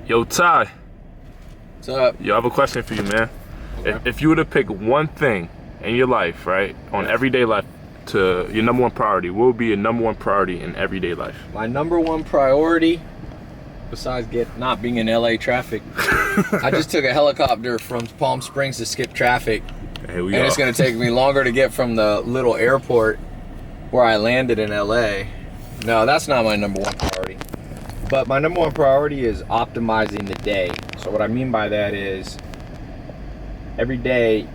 Yo, Ty. What's up? Yo, I have a question for you, man. Okay. If you were to pick one thing in your life, right, on everyday life, to your number one priority, what would be your number one priority in everyday life? My number one priority, besides not being in LA traffic, I just took a helicopter from Palm Springs to skip traffic. Here we And go. it's going to take me longer to get from the little airport where I landed in LA. No, that's not my number one priority. But my number one priority is optimizing the day. So what I mean by that is every day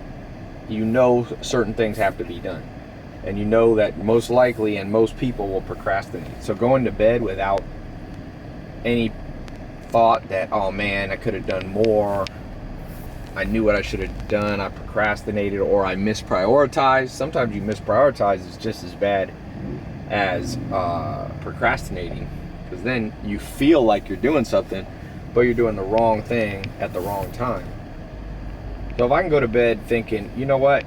you know certain things have to be done. And you know that most likely and most people will procrastinate. So going to bed without any thought that, oh man, I could have done more, I knew what I should have done, I procrastinated, or I misprioritized. Sometimes you misprioritize is just as bad as procrastinating, because then you feel like you're doing something, but you're doing the wrong thing at the wrong time. So if I can go to bed thinking, you know what,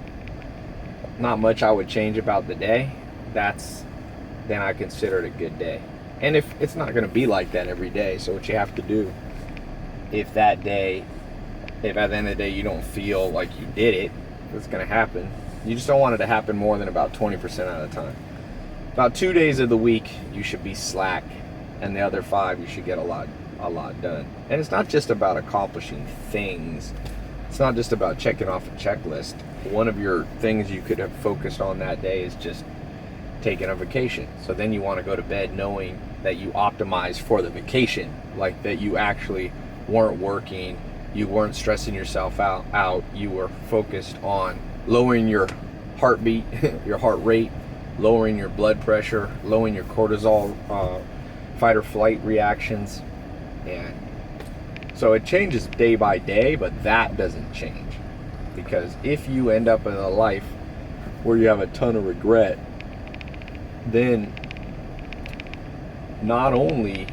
not much I would change about the day, then I consider it a good day. And if it's not going to be like that every day, so what you have to do, if at the end of the day you don't feel like you did it, it's going to happen. You just don't want it to happen more than about 20% of the time. About 2 days of the week you should be slack, and the other 5 you should get a lot done. And it's not just about accomplishing things. It's not just about checking off a checklist. One of your things you could have focused on that day is just taking a vacation. So then you want to go to bed knowing that you optimized for the vacation, like that you actually weren't working, you weren't stressing yourself out, you were focused on lowering your heartbeat, your heart rate, lowering your blood pressure, lowering your cortisol, fight or flight reactions. And so it changes day by day, but that doesn't change. Because if you end up in a life where you have a ton of regret, then not only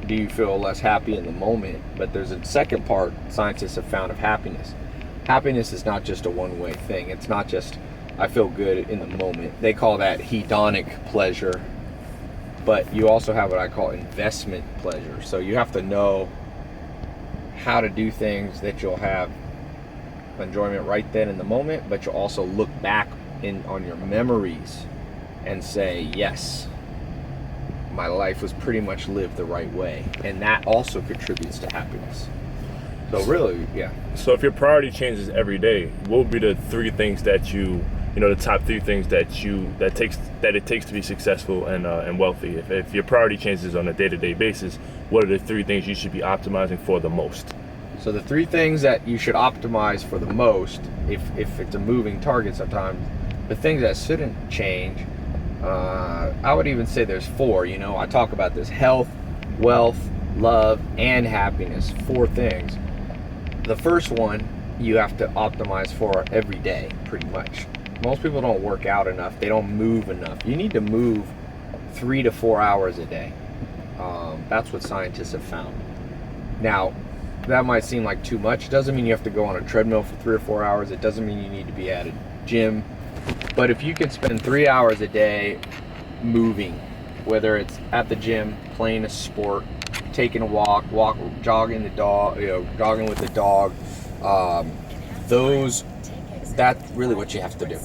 do you feel less happy in the moment, but there's a second part scientists have found of happiness. Happiness is not just a one-way thing. It's not just, I feel good in the moment. They call that hedonic pleasure. But you also have what I call investment pleasure. So you have to know how to do things that you'll have enjoyment right then in the moment, but you'll also look back on your memories and say, yes, my life was pretty much lived the right way. And that also contributes to happiness. So really, yeah. So if your priority changes every day, what would be the 3 things that the top 3 things that it takes to be successful and wealthy? If your priority changes on a day-to-day basis, what are the 3 things you should be optimizing for the most? So the 3 things that you should optimize for the most, if it's a moving target sometimes, the things that shouldn't change, I would even say there's 4. I talk about this: health, wealth, love, and happiness. 4 things. The first one you have to optimize for every day, pretty much. Most people don't work out enough. They don't move enough. You need to move 3 to 4 hours a day. That's what scientists have found. Now, that might seem like too much. It doesn't mean you have to go on a treadmill for 3 or 4 hours. It doesn't mean you need to be at a gym. But if you can spend 3 hours a day moving, whether it's at the gym, playing a sport, taking a walk, jogging with the dog, that's really what you have to do.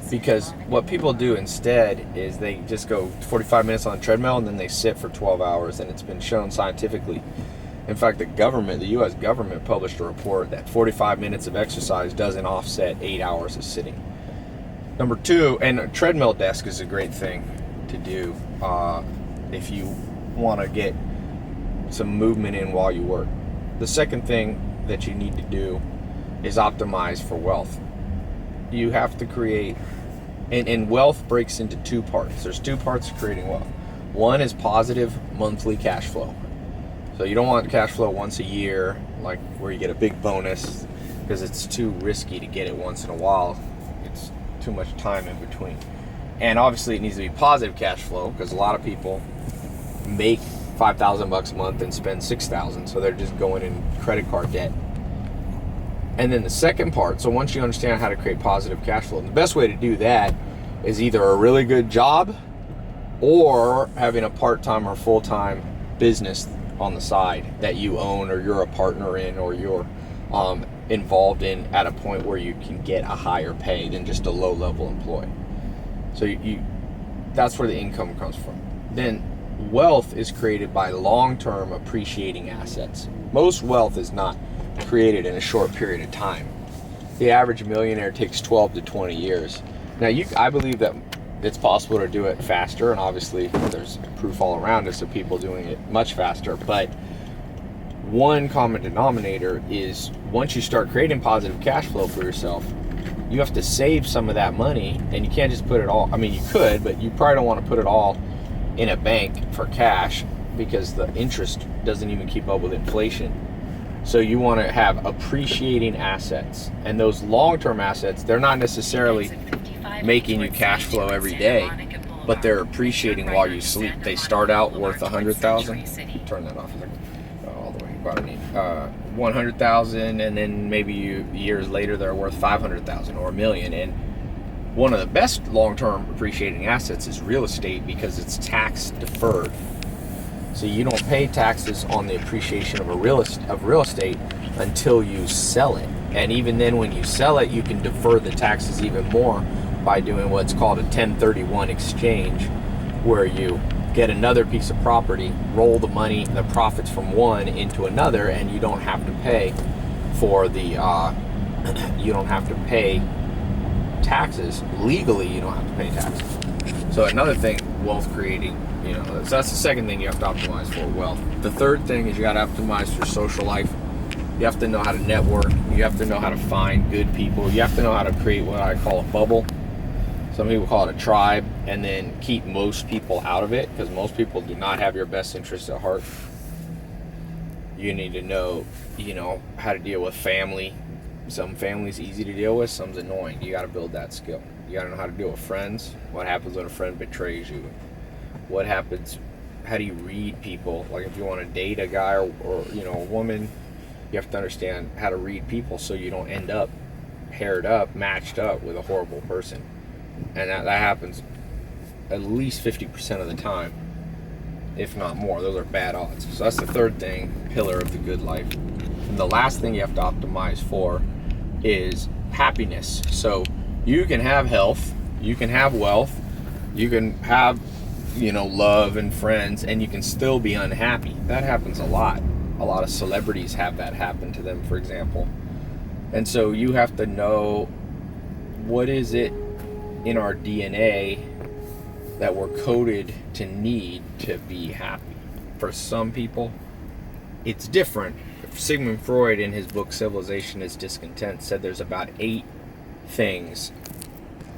Because what people do instead is they just go 45 minutes on the treadmill and then they sit for 12 hours, and it's been shown scientifically. In fact, the U.S. government published a report that 45 minutes of exercise doesn't offset 8 hours of sitting. Number 2, and a treadmill desk is a great thing to do if you want to get some movement in while you work. The second thing that you need to do is optimize for wealth. You have to create, and wealth breaks into 2 parts. There's 2 parts to creating wealth. One is positive monthly cash flow. So you don't want cash flow once a year, like where you get a big bonus, because it's too risky to get it once in a while. It's too much time in between. And obviously it needs to be positive cash flow, because a lot of people make $5,000 a month and spend $6,000, so they're just going in credit card debt. And then the second part, so once you understand how to create positive cash flow, the best way to do that is either a really good job or having a part-time or full-time business on the side that you own, or you're a partner in, or you're involved in at a point where you can get a higher pay than just a low-level employee. So that's where the income comes from. Then wealth is created by long-term appreciating assets. Most wealth is not created in a short period of time. The average millionaire takes 12 to 20 years. Now, I believe that it's possible to do it faster, and obviously there's proof all around us of people doing it much faster, but one common denominator is once you start creating positive cash flow for yourself, you have to save some of that money, and you can't just put it all, I mean, you could, but you probably don't want to put it all in a bank for cash because the interest doesn't even keep up with inflation. So you want to have appreciating assets, and those long-term assets, they're not necessarily making you cash flow every day, but they're appreciating while you sleep. They start out worth $100,000. Turn that off all the way. About 100,000, and then maybe years later they're worth 500,000 or $1 million. And one of the best long-term appreciating assets is real estate because it's tax deferred. So you don't pay taxes on the appreciation of real estate until you sell it. And even then, when you sell it, you can defer the taxes even more by doing what's called a 1031 exchange, where you get another piece of property, roll the money, the profits from one into another, and you don't have to pay for the you don't have to pay taxes. Legally, you don't have to pay taxes. So another thing, wealth creating, so that's the second thing you have to optimize for, wealth. The third thing is you got to optimize your social life. You have to know how to network. You have to know how to find good people. You have to know how to create what I call a bubble. Some people call it a tribe, and then keep most people out of it, because most people do not have your best interests at heart. You need to know, how to deal with family. Some family's easy to deal with, some's annoying. You got to build that skill. You got to know how to deal with friends. What happens when a friend betrays you? What happens? How do you read people? Like if you want to date a guy or a woman, you have to understand how to read people so you don't end up paired up, matched up with a horrible person. And that happens at least 50% of the time, if not more. Those are bad odds. So that's the third pillar of the good life. And the last thing you have to optimize for is happiness. So you can have health, you can have wealth, you can have, love and friends, and you can still be unhappy. That happens a lot. A lot of celebrities have that happen to them, for example. And so you have to know, what is it in our DNA that we're coded to need to be happy? For some people, it's different. Sigmund Freud, in his book Civilization is Discontent, said there's about 8 things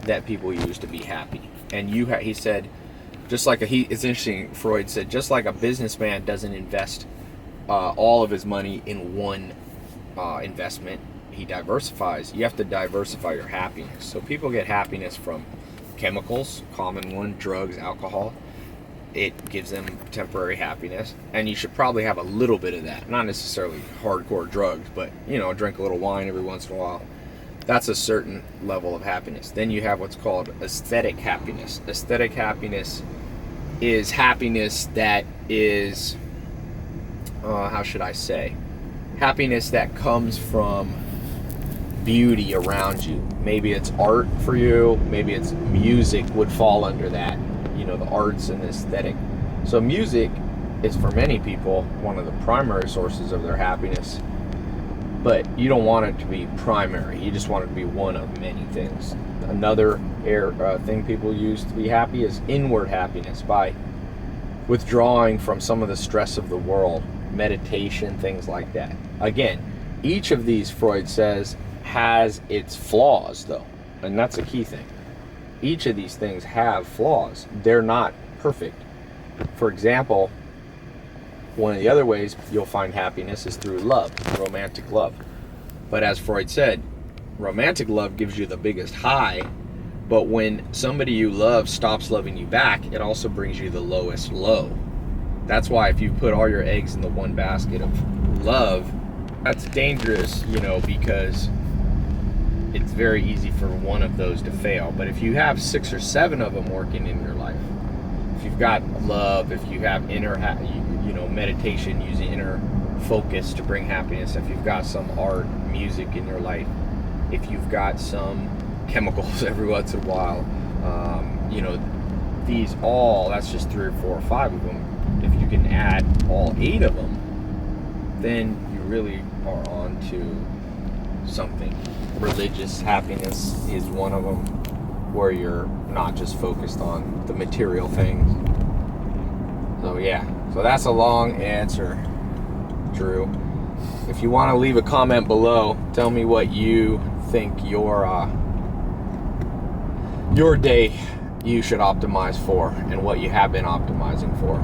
that people use to be happy. And he said, it's interesting, Freud said, just like a businessman doesn't invest all of his money in one investment, he diversifies. You have to diversify your happiness. So people get happiness from chemicals, common one, drugs, alcohol. It gives them temporary happiness, and you should probably have a little bit of that. Not necessarily hardcore drugs, but drink a little wine every once in a while. That's a certain level of happiness. Then you have what's called aesthetic happiness. Aesthetic happiness is happiness that is, happiness that comes from beauty around you. Maybe it's art for you, maybe it's music would fall under that, the arts and the aesthetic. So music is, for many people, one of the primary sources of their happiness, but you don't want it to be primary. You just want it to be one of many things. Another thing people use to be happy is inward happiness, by withdrawing from some of the stress of the world, meditation, things like that. Again, each of these, Freud says, has its flaws, though, and that's a key thing. Each of these things have flaws. They're not perfect. For example, one of the other ways you'll find happiness is through love, romantic love. But as Freud said, romantic love gives you the biggest high, but when somebody you love stops loving you back, it also brings you the lowest low. That's why if you put all your eggs in the one basket of love, that's dangerous, because it's very easy for one of those to fail. But if you have 6 or 7 of them working in your life, if you've got love, if you have meditation, using inner focus to bring happiness, if you've got some art, music in your life, if you've got some chemicals every once in a while, these all, that's just 3 or 4 or 5 of them. If you can add all 8 of them, then you really are on to something. Religious happiness is one of them, where you're not just focused on the material things. So yeah, so that's a long answer, Drew. If you want to leave a comment below, tell me what you think your day you should optimize for, and what you have been optimizing for.